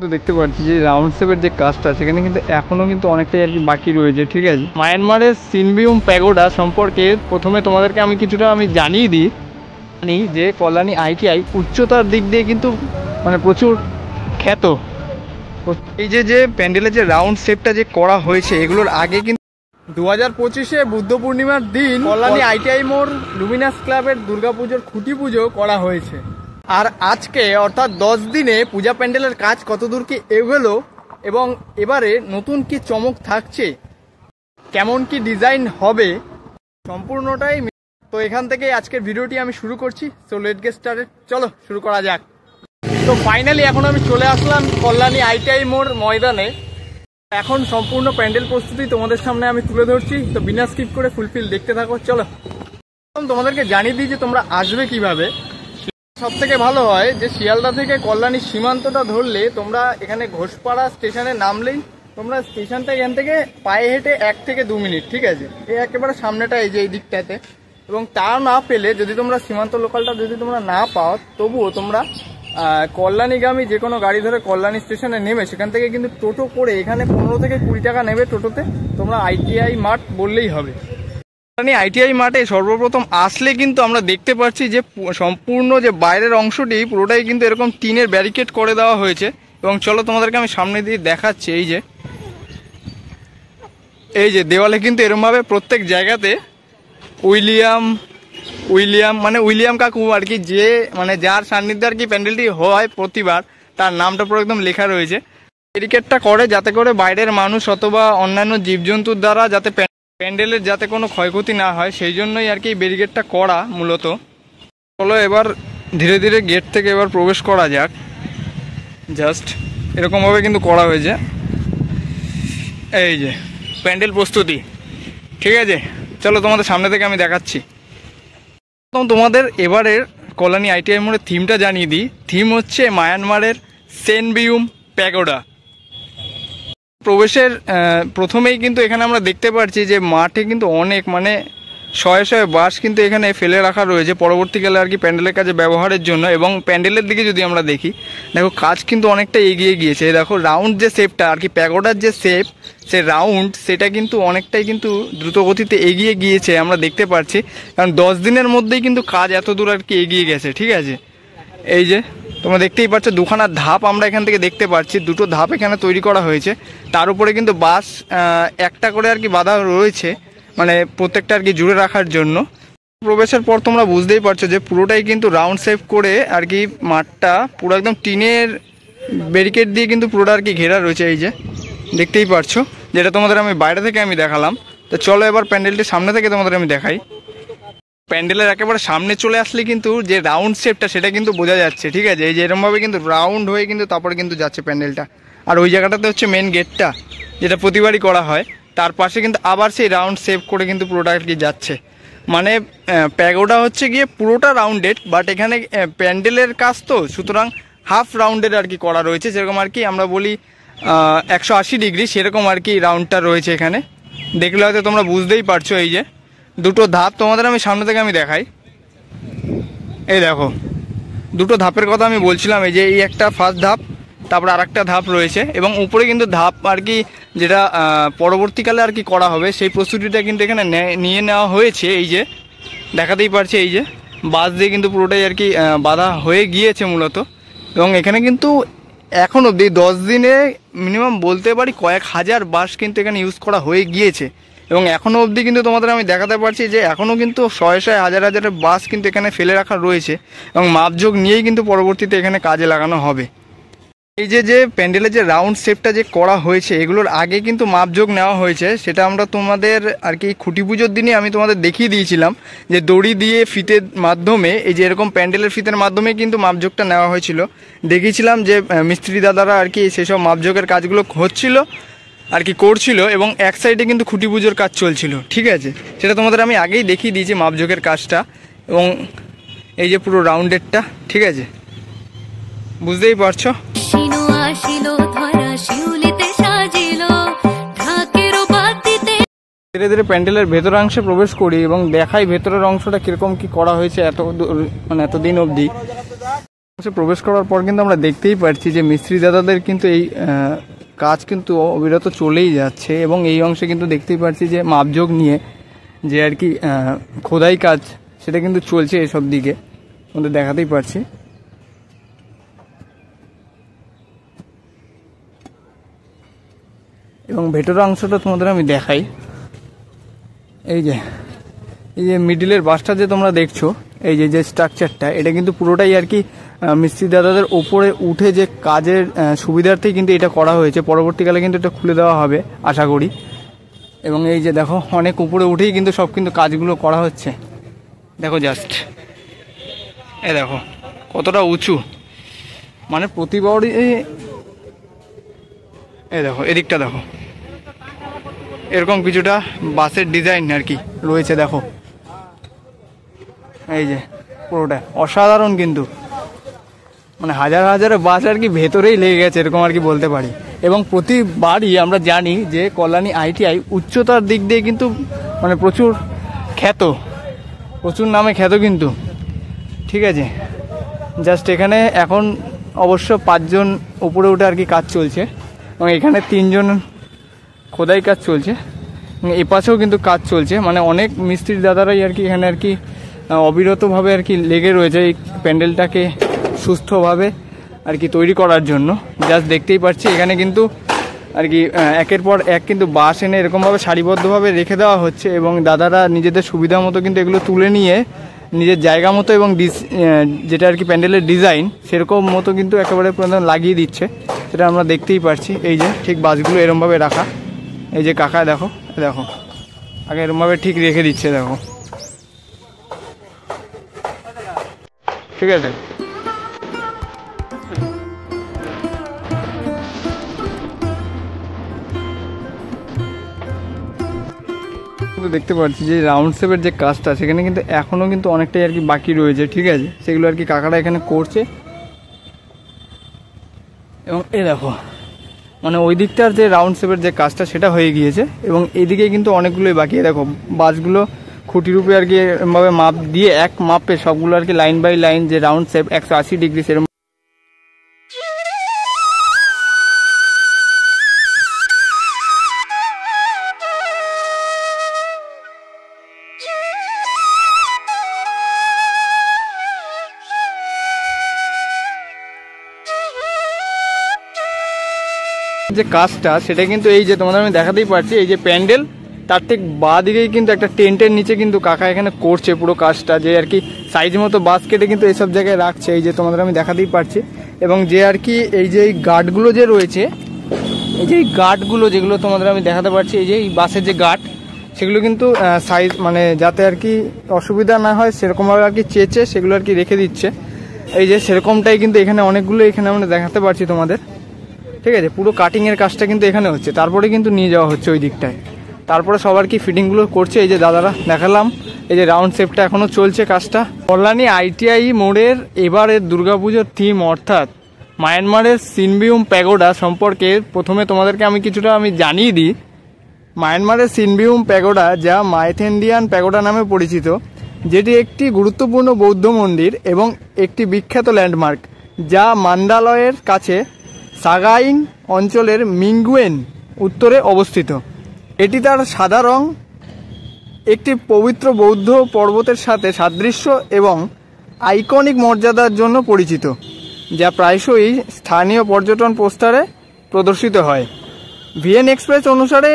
তো দেখতে পাচ্ছি যে রাউন্ড শেপের যে কাজটা সেখানে কিন্তু এখনও কিন্তু অনেকটাই আর কি বাকি রয়েছে। ঠিক আছে, মায়ানমারের সিনবিউম প্যাগোডা সম্পর্কে প্রথমে তোমাদেরকে আমি কিছুটা জানিয়ে দিই যে কল্যাণী আইটিআই উচ্চতার দিক দিয়ে কিন্তু মানে প্রচুর খ্যাত। এই যে প্যান্ডেলের যে রাউন্ড শেপটা যে করা হয়েছে এগুলোর আগে কিন্তু 2025-এ বুদ্ধ পূর্ণিমার দিন কল্যাণী আইটিআই মোড় লুমিনাস ক্লাবের দুর্গাপুজোর খুঁটি পুজো করা হয়েছে। আর আজকে অর্থাৎ 10 দিনে পূজা প্যান্ডেলের কাজ কতদূর কি এগোলো এবং এবারে নতুন কি চমক থাকছে, কেমন কি ডিজাইন হবে, সম্পূর্ণটাই তো এখান থেকে আজকের ভিডিওটি আমি শুরু করছি। সো লেটস গেট স্টার্টেড, চলো শুরু করা যাক। তো ফাইনালি এখন আমি চলে আসলাম কল্যাণী আইটিআই মোড় ময়দানে। এখন সম্পূর্ণ প্যান্ডেল প্রস্তুতি তোমাদের সামনে আমি তুলে ধরছি, তো বিনা স্কিপ করে ফুলফিল দেখতে থাকো। চলো তোমাদেরকে জানিয়ে দিই যে তোমরা আসবে কিভাবে। সব থেকে ভালো হয় যে শিয়ালদা থেকে কল্যাণী সীমান্তটা ধরলে তোমরা এখানে ঘোষপাড়া স্টেশনে নামলেই তোমরা স্টেশনটা এখান থেকে পায়ে হেঁটে 1 থেকে 2 মিনিট, ঠিক আছে, এই একেবারে সামনেটা এই যে এই দিকটাতে। এবং তা না পেলে যদি তোমরা সীমান্ত লোকালটা যদি তোমরা না পাও তবুও তোমরা কল্যাণীগামী যে কোনো গাড়ি ধরে কল্যাণী স্টেশনে নেমে সেখান থেকে কিন্তু টোটো করে এখানে 15 থেকে 20 টাকা নেবে টোটোতে, তোমরা আইটিআই মাঠ বললেই হবে। কল্যাণী আইটিআই মাঠে সর্বপ্রথম আসলে কিন্তু আমরা দেখতে পাচ্ছি যে সম্পূর্ণ যে বাইরের অংশটি পুরোটাই কিন্তু এরকম টিনের ব্যারিকেড করে দেওয়া হয়েছে। এবং চলো তোমাদেরকে আমি সামনে দিয়ে দেখাচ্ছি। এই যে দেওয়ালে কিন্তু এরকমভাবে প্রত্যেক জায়গাতে উইলিয়াম কাকু আর কি, যে মানে যার সান্নিধ্যে আর কি প্যান্ডেলটি হয় প্রতিবার, তার নামটা পুরো একদম লেখা রয়েছে। ব্যারিকেডটা করে যাতে করে বাইরের মানুষ অথবা অন্যান্য জীবজন্তুর দ্বারা যাতে প্যান্ডেলের যাতে কোনো ক্ষয়ক্ষতি না হয়, সেই জন্যই আর কি ব্যারিকেডটা করা মূলত। চলো এবার ধীরে ধীরে গেট থেকে এবার প্রবেশ করা যাক। জাস্ট এরকমভাবে কিন্তু করা হয়েছে। এই যে প্যান্ডেল প্রস্তুতি, ঠিক আছে, চলো তোমাদের সামনে থেকে আমি দেখাচ্ছি। তোমাদের এবারের কল্যাণী আইটিআই মোড়ের থিমটা জানিয়ে দিই। থিম হচ্ছে মায়ানমারের সিনবিউম প্যাগোডা। প্রবেশের প্রথমেই কিন্তু এখানে আমরা দেখতে পাচ্ছি যে মাঠে কিন্তু অনেক মানে শয়ে শয়ে বাঁশ কিন্তু এখানে ফেলে রাখা রয়েছে পরবর্তীকালে আর কি প্যান্ডেলের কাজে ব্যবহারের জন্য। এবং প্যান্ডেলের দিকে যদি আমরা দেখি, দেখো কাজ কিন্তু অনেকটা এগিয়ে গিয়েছে। দেখো রাউন্ড যে শেপটা আর কি প্যাগোডার যে শেপ, সে রাউন্ড সেটা কিন্তু অনেকটাই কিন্তু দ্রুত গতিতে এগিয়ে গিয়েছে আমরা দেখতে পাচ্ছি। কারণ 10 দিনের মধ্যেই কিন্তু কাজ এত দূর আর কি এগিয়ে গেছে। ঠিক আছে, এই যে তোমরা দেখতেই পাচ্ছ দুখানা ধাপ আমরা এখান থেকে দেখতে পাচ্ছি, দুটো ধাপ এখানে তৈরি করা হয়েছে। তার উপরে কিন্তু বাঁশ একটা করে আর কি বাঁধা রয়েছে, মানে প্রত্যেকটা আর কি জুড়ে রাখার জন্য। প্রবেশের পর তোমরা বুঝতেই পারছো যে পুরোটাই কিন্তু রাউন্ড শেপ করে আর কি মাঠটা পুরো একদম টিনের ব্যারিকেড দিয়ে কিন্তু পুরোটা আর কি ঘেরা রয়েছে। এই যে দেখতেই পারছো, যেটা তোমাদের আমি বাইরে থেকে আমি দেখালাম। তো চলো এবার প্যান্ডেলটির সামনে থেকে তোমাদের আমি দেখাই। প্যান্ডেলের একেবারে সামনে চলে আসলে কিন্তু যে রাউন্ড শেপটা সেটা কিন্তু বোঝা যাচ্ছে। ঠিক আছে, এই যে এরকমভাবে কিন্তু রাউন্ড হয়ে কিন্তু তারপরে কিন্তু যাচ্ছে প্যান্ডেলটা। আর ওই জায়গাটাতে হচ্ছে মেন গেটটা, যেটা প্রতিবারই করা হয়। তার পাশে কিন্তু আবার সেই রাউন্ড শেপ করে কিন্তু পুরোটা আর কি যাচ্ছে। মানে প্যাগোডা হচ্ছে গিয়ে পুরোটা রাউন্ডেড, বাট এখানে প্যান্ডেলের কাজ তো সুতরাং হাফ রাউন্ডেড আর কি করা রয়েছে। যেরকম আর কি আমরা বলি 180 ডিগ্রি, সেরকম আর কি রাউন্ডটা রয়েছে এখানে। দেখলে হয়তো তোমরা বুঝতেই পারছো। এই যে দুটো ধাপ তোমাদের আমি সামনে থেকে আমি দেখাই। এই দেখো দুটো ধাপের কথা আমি বলছিলাম। এই যে এই একটা ফার্স্ট ধাপ, তারপর আর একটা ধাপ রয়েছে। এবং উপরে কিন্তু ধাপ আর কি যেটা পরবর্তীকালে আর কি করা হবে, সেই প্রস্তুতিটা কিন্তু এখানে নিয়ে নেওয়া হয়েছে। এই যে দেখাতেই পারছে, এই যে বাঁশ দিয়ে কিন্তু পুরোটাই আর কি বাঁধা হয়ে গিয়েছে মূলত। এবং এখানে কিন্তু এখন অবধি 10 দিনে মিনিমাম বলতে পারি কয়েক হাজার বাঁশ কিন্তু এখানে ইউজ করা হয়ে গিয়েছে। এবং এখনও অবধি কিন্তু তোমাদের আমি দেখাতে পারছি যে এখনও কিন্তু শয়ে শয়ে হাজার হাজারের বাঁশ কিন্তু এখানে ফেলে রাখা রয়েছে। এবং মাপঝোঁক নিয়েই কিন্তু পরবর্তীতে এখানে কাজে লাগানো হবে। এই যে প্যান্ডেলের যে রাউন্ড শেপটা যে করা হয়েছে এগুলোর আগে কিন্তু মাপঝোঁক নেওয়া হয়েছে। সেটা আমরা তোমাদের আর কি খুঁটি পুজোর দিনে আমি তোমাদের দেখিয়ে দিয়েছিলাম যে দড়ি দিয়ে ফিতের মাধ্যমে, এই যে এরকম প্যান্ডেলের ফিতের মাধ্যমে কিন্তু মাপঝোঁকটা নেওয়া হয়েছিল। দেখিয়েছিলাম যে মিস্ত্রি দাদারা আর কি সেসব মাপঝোঁকের কাজগুলো হচ্ছিল আর কি করছিল, এবং এক সাইডে কিন্তু খুঁটি পুজোর কাজ চলছিল। ঠিক আছে, সেটা তোমাদের আমি আগেই দেখিয়ে দিয়েছি মাপঝোঁকের কাজটা। এবং এই যে পুরো রাউন্ডেডটা, ঠিক আছে, বুঝতেই পারছো। ধীরে ধীরে প্যান্ডেলের ভেতরাংশে প্রবেশ করি এবং দেখাই ভেতরের অংশটা কিরকম কি করা হয়েছে এতদিন অবধি। প্রবেশ করার পর কিন্তু আমরা দেখতেই পাচ্ছি যে মিস্ত্রি দাদাদের কিন্তু এই কাজ কিন্তু অবিরত চলেই যাচ্ছে এবং এই অংশে কিন্তু দেখতেই পাচ্ছি যে মাপজোক নিয়ে যে আর কি খোদাই কাজ সেটা কিন্তু চলছে এসব দিকে আমাদের দেখাতেই পারছি। এবং ভেতরের অংশটা তোমাদের আমি দেখাই। এই যে মিডিলের বাসটা যে তোমরা দেখছো, এই যে স্ট্রাকচারটা, এটা কিন্তু পুরোটাই আর কি মিস্ত্রি দাদাদের ওপরে উঠে যে কাজের সুবিধার্থেই কিন্তু এটা করা হয়েছে। পরবর্তীকালে কিন্তু এটা খুলে দেওয়া হবে আশা করি। এবং এই যে দেখো অনেক উপরে উঠেই কিন্তু সব কিন্তু কাজগুলো করা হচ্ছে। দেখো জাস্ট এই দেখো কতটা উঁচু, মানে প্রতিবারই এই দেখো এদিকটা দেখো এরকম কিছুটা বাসের ডিজাইন আর কি রয়েছে। দেখো এই যে পুরোটা অসাধারণ, কিন্তু মানে হাজার হাজার বাস আর কি ভেতরেই লেগে গেছে এরকম আর কি বলতে পারি। এবং প্রতিবারই আমরা জানি যে কল্যাণী ITI উচ্চতার দিক দিয়ে কিন্তু মানে প্রচুর খ্যাত, প্রচুর নামে খ্যাত কিন্তু, ঠিক আছে। জাস্ট এখানে এখন অবশ্য 5 জন উপরে উঠে আর কি কাজ চলছে এবং এখানে 3 জন খোদাই কাজ চলছে, এ পাশেও কিন্তু কাজ চলছে। মানে অনেক মিস্ত্রি দাদারাই আর কি এখানে আর কি অবিরতভাবে আর কি লেগে রয়েছে এই প্যান্ডেলটাকে সুস্থভাবে আর কি তৈরি করার জন্য। জাস্ট দেখতেই পাচ্ছি এখানে কিন্তু আর কি একের পর এক কিন্তু বাঁশ এনে এরকমভাবে সারিবদ্ধভাবে রেখে দেওয়া হচ্ছে এবং দাদারা নিজেদের সুবিধা মতো কিন্তু এগুলো তুলে নিয়ে নিজের জায়গা মতো এবং যেটা আর কি প্যান্ডেলের ডিজাইন সেরকম মতো কিন্তু একেবারে লাগিয়ে দিচ্ছে, সেটা আমরা দেখতেই পাচ্ছি। এই যে ঠিক বাসগুলো এরমভাবে রাখা, এই যে কাকা দেখো দেখো আগে এরমভাবে ঠিক রেখে দিচ্ছে, দেখো ঠিক আছে। দেখতে পাচ্ছি যে রাউন্ড শেপের যে কাজটা সেখানে কিন্তু এখনও কিন্তু অনেকটাই আর কি বাকি রয়েছে, ঠিক আছে। সেগুলো আর কি কাকারা এখানে করছে। এবং এই দেখো মানে ওই দিকটার যে রাউন্ড শেপের যে কাজটা সেটা হয়ে গিয়েছে এবং এদিকে কিন্তু অনেকগুলোই বাকি। দেখো বাসগুলো খুঁটির উপরে আর কি এরকমভাবে মাপ দিয়ে এক মাপে সবগুলো আর কি লাইন বাই লাইন যে রাউন্ড শেপ 180 ডিগ্রি সেরকম যে কাজটা সেটা কিন্তু এই যে তোমাদের আমি দেখাতেই পারছি। এই যে প্যান্ডেল তার ঠিক বাঁ দিকেই কিন্তু একটা টেন্টের নিচে কিন্তু কাকা এখানে করছে পুরো কাজটা, যে আর কি সাইজ মতো বাস কেটে কিন্তু এইসব জায়গায় রাখছে। এই যে তোমাদের আমি দেখাতেই পারছি। এবং যে আর কি এই যে এই গার্ডগুলো যে রয়েছে, এই যে এই গার্ডগুলো যেগুলো তোমাদের আমি দেখাতে পারছি, এই যে এই বাসের যে গার্ড সেগুলো কিন্তু সাইজ মানে যাতে আর কি অসুবিধা না হয় সেরকমভাবে আর কি চেঁচে সেগুলো আর কি রেখে দিচ্ছে। এই যে সেরকমটাই কিন্তু এখানে অনেকগুলো এখানে আমরা দেখাতে পারছি তোমাদের, ঠিক আছে। পুরো কাটিংয়ের কাজটা কিন্তু এখানে হচ্ছে, তারপরে কিন্তু নিয়ে যাওয়া হচ্ছে ওই দিকটায়, তারপরে সবার কি ফিটিংগুলো করছে। এই যে দাদারা দেখালাম, এই যে রাউন্ড শেপটা এখনও চলছে কাজটা। কল্যাণী ITI মোড়ের এবারের দুর্গাপুজোর থিম অর্থাৎ মায়ানমারের সিনবিউম প্যাগোডা সম্পর্কে প্রথমে তোমাদেরকে আমি কিছুটা জানিয়ে দিই। মায়ানমারের সিনবিউম প্যাগোডা, যা মাইথেন্ডিয়ান প্যাগোডা নামে পরিচিত, যেটি একটি গুরুত্বপূর্ণ বৌদ্ধ মন্দির এবং একটি বিখ্যাত ল্যান্ডমার্ক, যা মান্দালয়ের কাছে সাগাইং অঞ্চলের মিঙ্গুয়েন উত্তরে অবস্থিত। এটি তার সাদা রং, একটি পবিত্র বৌদ্ধ পর্বতের সাথে সাদৃশ্য এবং আইকনিক মর্যাদার জন্য পরিচিত, যা প্রায়শই স্থানীয় পর্যটন পোস্টারে প্রদর্শিত হয়। ভিএন এক্সপ্রেস অনুসারে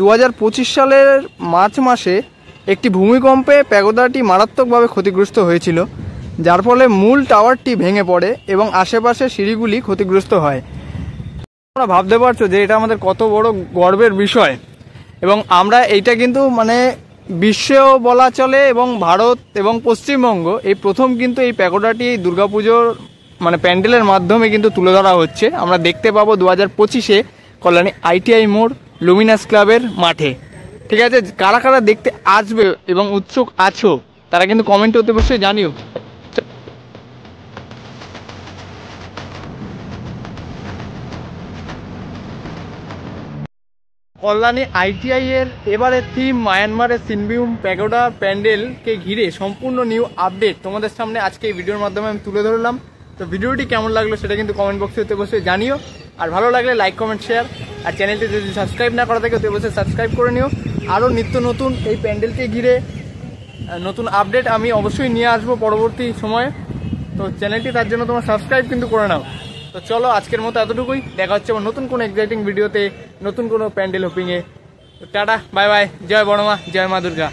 2025 সালের মার্চ মাসে একটি ভূমিকম্পে প্যাগোডাটি মারাত্মকভাবে ক্ষতিগ্রস্ত হয়েছিল, যার ফলে মূল টাওয়ারটি ভেঙে পড়ে এবং আশেপাশের সিঁড়িগুলি ক্ষতিগ্রস্ত হয়। তোমরা ভাবতে পারছো যে এটা আমাদের কত বড় গর্বের বিষয়। এবং আমরা এইটা কিন্তু মানে বিশ্বেও বলা চলে এবং ভারত এবং পশ্চিমবঙ্গ এই প্রথম কিন্তু এই প্যাগোডাটি এই দুর্গাপুজোর মানে প্যান্ডেলের মাধ্যমে কিন্তু তুলে ধরা হচ্ছে। আমরা দেখতে পাবো 2025-এ কল্যাণী ITI মোড় লুমিনাস ক্লাবের মাঠে, ঠিক আছে। কারা কারা দেখতে আসবে এবং উৎসুক আছো তারা কিন্তু কমেন্টে অবশ্যই জানিও। কল্যাণী ITI এর এবারে থিম মায়ানমারের সিনবিউম প্যাগোডা প্যান্ডেলকে ঘিরে সম্পূর্ণ নিউ আপডেট তোমাদের সামনে আজকে এই ভিডিওর মাধ্যমে আমি তুলে ধরলাম। তো ভিডিওটি কেমন লাগলো সেটা কিন্তু কমেন্ট বক্সে হতে বসে জানিও। আর ভালো লাগলে লাইক কমেন্ট শেয়ার, আর চ্যানেলটি যদি সাবস্ক্রাইব না করা থাকে হতে বসে সাবস্ক্রাইব করে নিও। আরও নিত্য নতুন এই প্যান্ডেলকে ঘিরে নতুন আপডেট আমি অবশ্যই নিয়ে আসবো পরবর্তী সময়ে। তো চ্যানেলটি তার জন্য তোমার সাবস্ক্রাইব কিন্তু করে নাও। তো চলো আজকের মতো এতটুকুই, দেখা হচ্ছে আমার নতুন কোনো এক্সাইটিং ভিডিওতে, নতুন কোনো প্যান্ডেল হোপিংয়ে। টাটা, বাই বাই, জয় বড় মা, জয় মা দুর্গা।